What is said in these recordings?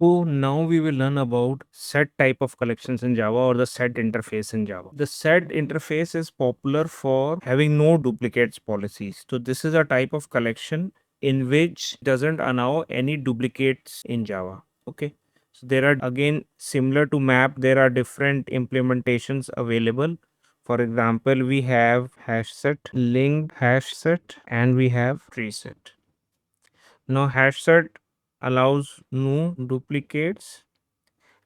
So now we will learn about set type of collections in Java or the set interface in Java. The set interface is popular for having no duplicates policies. So this is a type of collection in which doesn't allow any duplicates in Java. Okay. So there are again similar to map, there are different implementations available. For example, we have HashSet, LinkedHashSet, and we have TreeSet. Now HashSet allows no duplicates.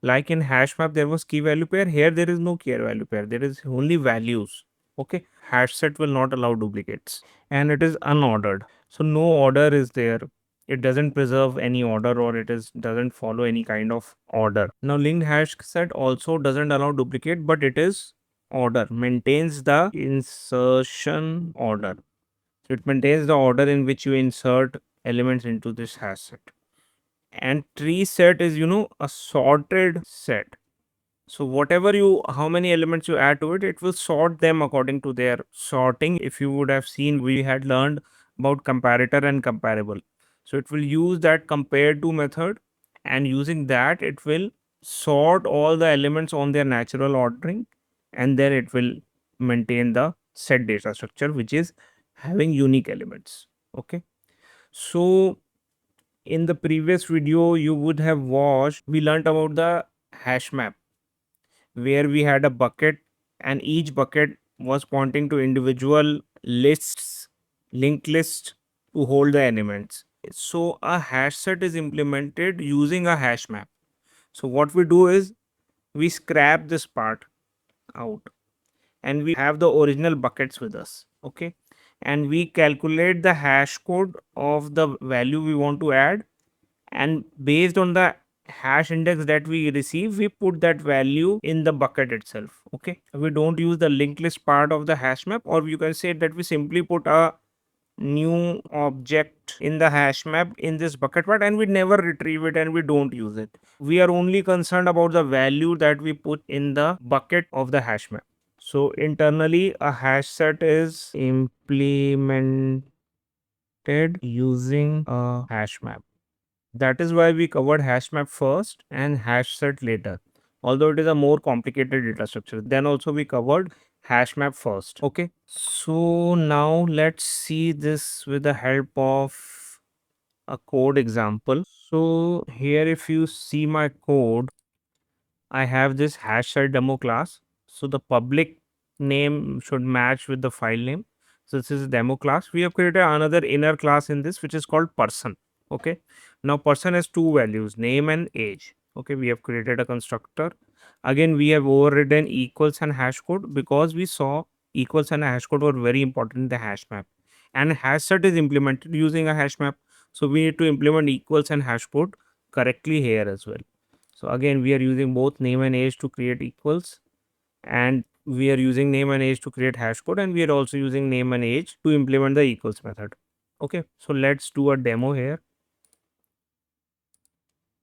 Like in HashMap, there was key value pair. Here there is no key value pair. There is only values. Okay. HashSet will not allow duplicates. And it is unordered. So no order is there. It doesn't preserve any order or doesn't follow any kind of order. Now linked hash set also doesn't allow duplicate, but it is order, maintains the insertion order. So it maintains the order in which you insert elements into this hash set. And tree set is, a sorted set. So whatever how many elements you add to it, it will sort them according to their sorting. If you would have seen, we had learned about comparator and comparable. So it will use that compare to method, and using that it will sort all the elements on their natural ordering, and then it will maintain the set data structure, which is having unique elements. Okay. So in the previous video you would have watched, we learned about the hash map, where we had a bucket and each bucket was pointing to individual lists, linked list to hold the elements. So a hash set is implemented using a hash map. So what we do is we scrap this part out and we have the original buckets with us. Okay. And we calculate the hash code of the value we want to add, and based on the hash index that we receive, we put that value in the bucket itself. Okay, we don't use the linked list part of the hash map, or you can say that we simply put a new object in the hash map in this bucket part and we never retrieve it and we don't use it. We are only concerned about the value that we put in the bucket of the hash map. So internally a hash set is implemented using a hash map. That is why we covered HashMap first and HashSet later. Although it is a more complicated data structure, then also we covered HashMap first. Okay. So now let's see this with the help of a code example. So here if you see my code, I have this HashSet demo class. So the public name should match with the file name. So this is demo class. We have created another inner class in this, which is called person. Okay. Now person has two values, name and age. Okay. We have created a constructor. Again, we have overridden equals and hash code because we saw equals and hash code were very important in the hash map. And hash set is implemented using a hash map. So we need to implement equals and hash code correctly here as well. So again, we are using both name and age to create equals, and we are using name and age to create hash code, and we are also using name and age to implement the equals method. Okay, so let's do a demo here.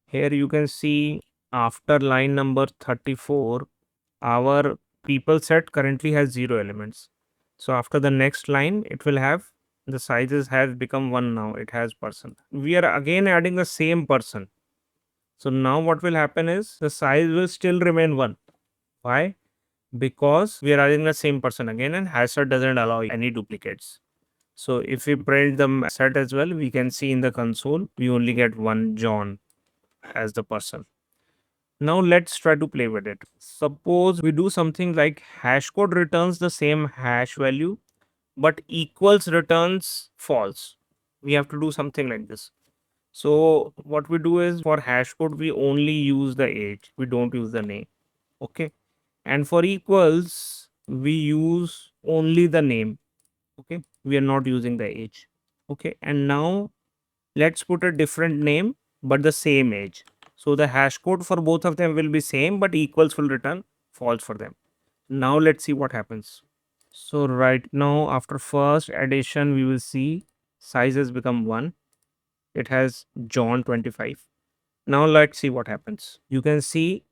Here you can see after line number 34, our people set currently has 0 elements. So after the next line, it will have the sizes has become 1 now. It has person. We are again adding the same person. So now what will happen is the size will still remain 1. Why? Because we are adding the same person again and HashSet doesn't allow any duplicates. So if we print the set as well, we can see in the console, we only get one John as the person. Now let's try to play with it. Suppose we do something like hashCode returns the same hash value, but equals returns false. We have to do something like this. So what we do is for hashCode, we only use the age. We don't use the name. Okay. And for equals, we use only the name. Okay. We are not using the age. Okay. And now let's put a different name, but the same age. So the hash code for both of them will be same, but equals will return false for them. Now let's see what happens. So right now, after first addition, we will see size has become 1. It has John 25. Now let's see what happens. You can see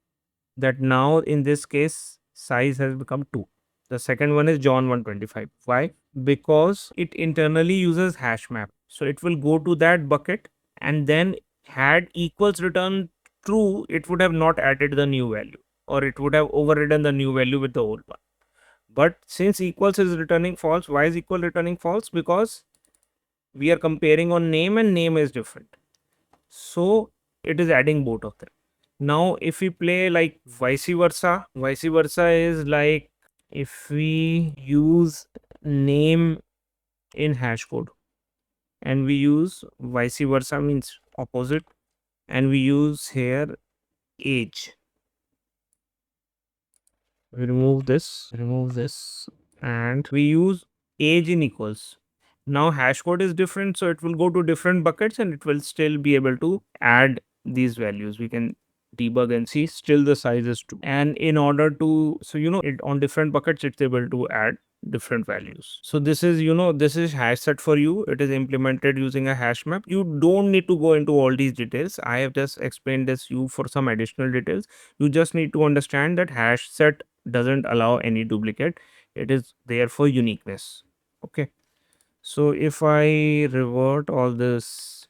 that now in this case, size has become 2. The second one is John 125. Why? Because it internally uses hash map. So it will go to that bucket and then had equals return true, it would have not added the new value, or it would have overridden the new value with the old one. But since equals is returning false, why is equal returning false? Because we are comparing on name and name is different. So it is adding both of them. Now, if we play like vice versa is like if we use name in hashcode and we use vice versa means opposite, and we use here age. We remove this, and we use age in equals. Now hash code is different, so it will go to different buckets and it will still be able to add these values. We can debug and see still the size is 2. And in order to, so it on different buckets, it's able to add different values. So this is, this is hash set for you. It is implemented using a hash map. You don't need to go into all these details. I have just explained this you for some additional details. You just need to understand that hash set doesn't allow any duplicate. It is there for uniqueness. Okay. So if I revert all this,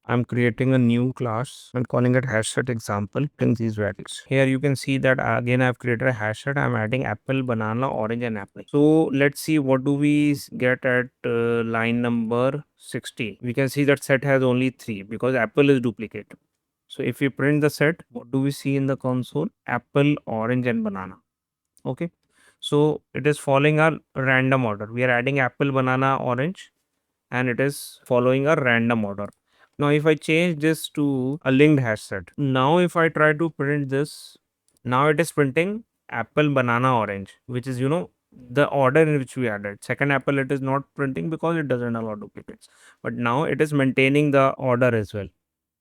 I'm creating a new class and calling it HashSet example in these values. Here you can see that again I've created a HashSet. I'm adding apple, banana, orange and apple. So let's see what do we get at line number 16. We can see that set has only 3 because apple is duplicate. So if we print the set, what do we see in the console? Apple, orange and banana. Okay. So it is following a random order. We are adding apple, banana, orange, and it is following a random order. Now, if I change this to a linked hash set, now if I try to print this, now it is printing apple, banana, orange, which is, the order in which we added. Second apple, it is not printing because it doesn't allow duplicates. But now it is maintaining the order as well.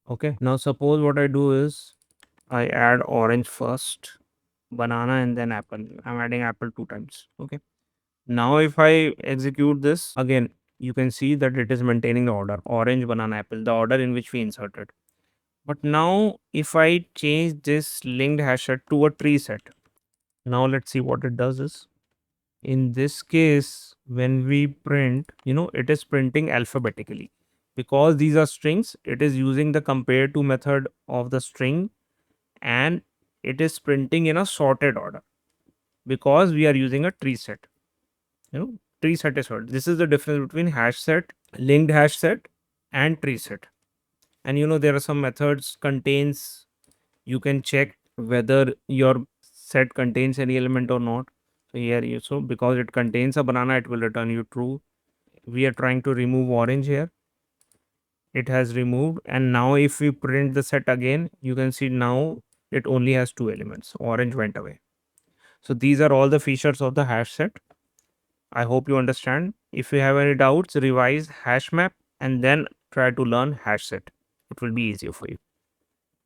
Okay. Now, suppose what I do is I add orange first, banana, and then apple. I'm adding apple 2 times. Okay. Now, if I execute this again, you can see that it is maintaining the order orange, banana, apple, the order in which we inserted. But now, if I change this linked hash set to a tree set, now let's see what it does is in this case, when we print, it is printing alphabetically because these are strings. It is using the compare to method of the string and it is printing in a sorted order because we are using a tree set. Tree set is what this is the difference between hash set, linked hash set and tree set. And there are some methods contains, you can check whether your set contains any element or not. So here so because it contains a banana, it will return you true. We are trying to remove orange here, it has removed. And now if we print the set again, you can see now it only has 2 elements, orange went away. So these are all the features of the hash set. I hope you understand. If you have any doubts, revise HashMap and then try to learn HashSet. It will be easier for you.